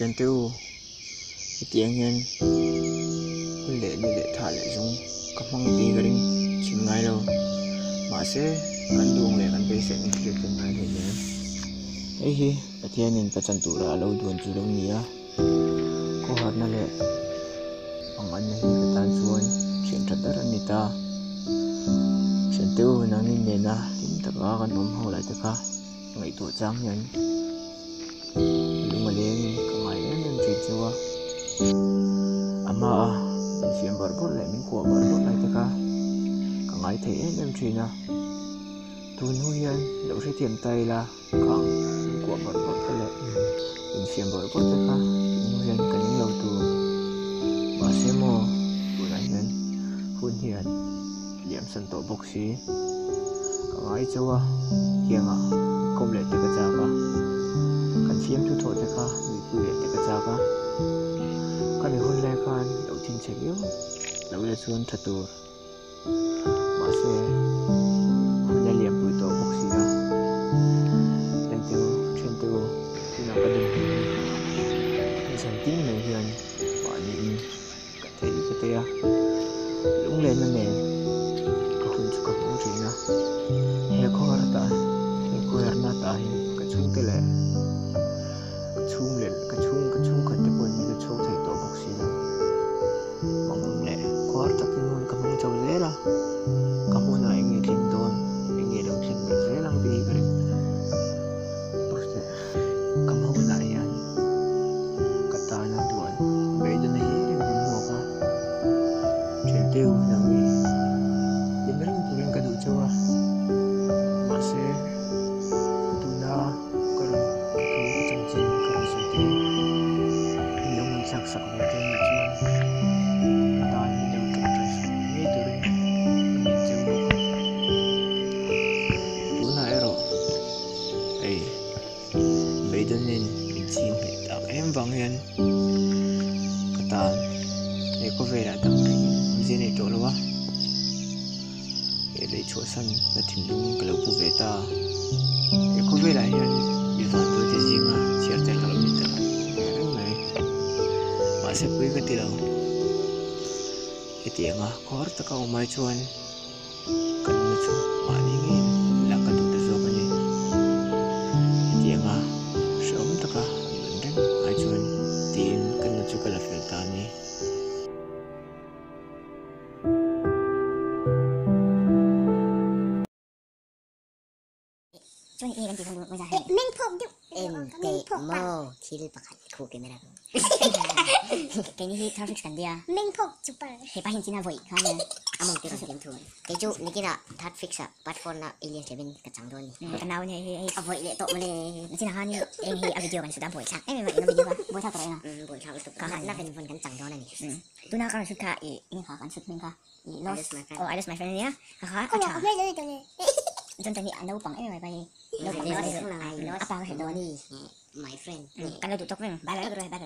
chuyện tiêu tiếng nhân để thả lại dùng các mong tí cái đinh chín ngày đâu mà sẽ cần đuông lại cần bê sẽ những việc từng ngày thế nhé ấy hi cái thiên nên cái chân tủ ra lâu đuôn chú đông nhỉ có hạt na lệ bằng anh hi cái tan chuối chuyện thật rất là ta chuyện tiêu năng nên nè na chúng ta có cái nôm hậu lại tất cả ngày tuổi trang nhân nhưng mà lên cái ngày em chuyện chưa ama chuyện bớt bớt lại mình của bớt bớt lại tất cả cái ngày thế em chuyện à tuần huy hiền đâu sẽ tiền tay là càng của bớt bớt lại mình chuyện bớt bớt tất cả huy hiền cái những lâu tu và xem mò của đại nhân huân hiền liệm sân tổ bốc xí cái ngày chưa hiền à công lệ tất cả cảกันเชียมทุกโทษนะคะมีผู้เรียนแต่กระจากะกันในคนแรกกันเราทิ้งเชียวเราเลยชวนทัดตัวมาเสียคุณได้เลี้ยงปุ๋ยโตบกสีนะเลี้ยงตัวเชื่อตัวที่นักประดิษฐ์ในสันติในเฮือนว่านี่กันเทียกันเทียลุงเล่นนั่นเองก็คุณสุขภาพดีนะเฮ้ยข้อระตาเฮ้ยข้อระนาตาเฮ้ยกระชุ่มกันเลยchung lên cái chung cái tập quên như châu thầy tổ bác sĩ đó mong lẽ có tập cái môn cầm cái châu dễ là cầm môn này nghe linh đồn nghe đầu chân mình dễ lắm vì cái bác sĩ cầm môn này anh cái tai nó đuổi bây giờ này thì mình mua qua chuyển tiêu là vì đến đấy tụi mình cái đủ châu à mà sẽ tụi nó sắc sắc về trên mặt chuông tai đều trộn trời xuống nghe từ đây nhìn chiều độ chú này rồi ấy bây giờ nên mình xin hãy tặng em vắng hiền cái ta để có về đã tặng cái gì này chỗ đâu á để lấy chỗ sân là thỉnh đúng cái lâu phụ về ta để có về lại hiền vì phản tôi thì gì mà chia tay là mình ta sẽ quý cái điều cái tiếng à có tất cả mọi chuyện cần một chút mà đi nghe là cần được tự do cái gì cái tiếng à sớm tất cả mình đến mọi chuyện tiền cần một chút cái là phải ta nhỉช่วยกันตีคนไม่ได้เม่งผมดิเอ็นเตะโม่คิดประคัดคู่กันไม่ได้cáiนี้ที่ทำฟิกกันเดียเม่งผมจุ๊บไปเฮ้ยป้าเห็นจีน่าบ่อยค่ะเนี่ยอามองเตะเขาเสียงถูกเตะจุ๊บนี่กินอ่ะทัดฟิกซ์อ่ะปัดฟอนอ่ะเอเลียนจะเป็นกระจังโดนกันเอาเนี่ยเฮ้ยเอาบ่อยเลยโตมาเลยจีน่าฮะนี่เองเฮ้ยเอาวิดีโอกันสุดท้ายบ่อยชักเอ้ยไม่บ่อยเราวิดีโอป่ะบ่อยเท่ากันเลยนะบ่อยเท่ากันก็น่าเป็นคนกันจังโดนนี่ตัวน่ากันสุดค่ะอีนี่ค่ะกันสุดนึงค่ะอี lost oh I lost my friend เนี่ยค่ะก็ไม่ได้เลยตัวนี้จนตอนนี้อันเราปังเอ้ยไปเราเดี๋ยวเราอะไร lost อาปาก็เห็นตัวนี่ my friend กันเราถูกตกเรื่องบายเลยบาย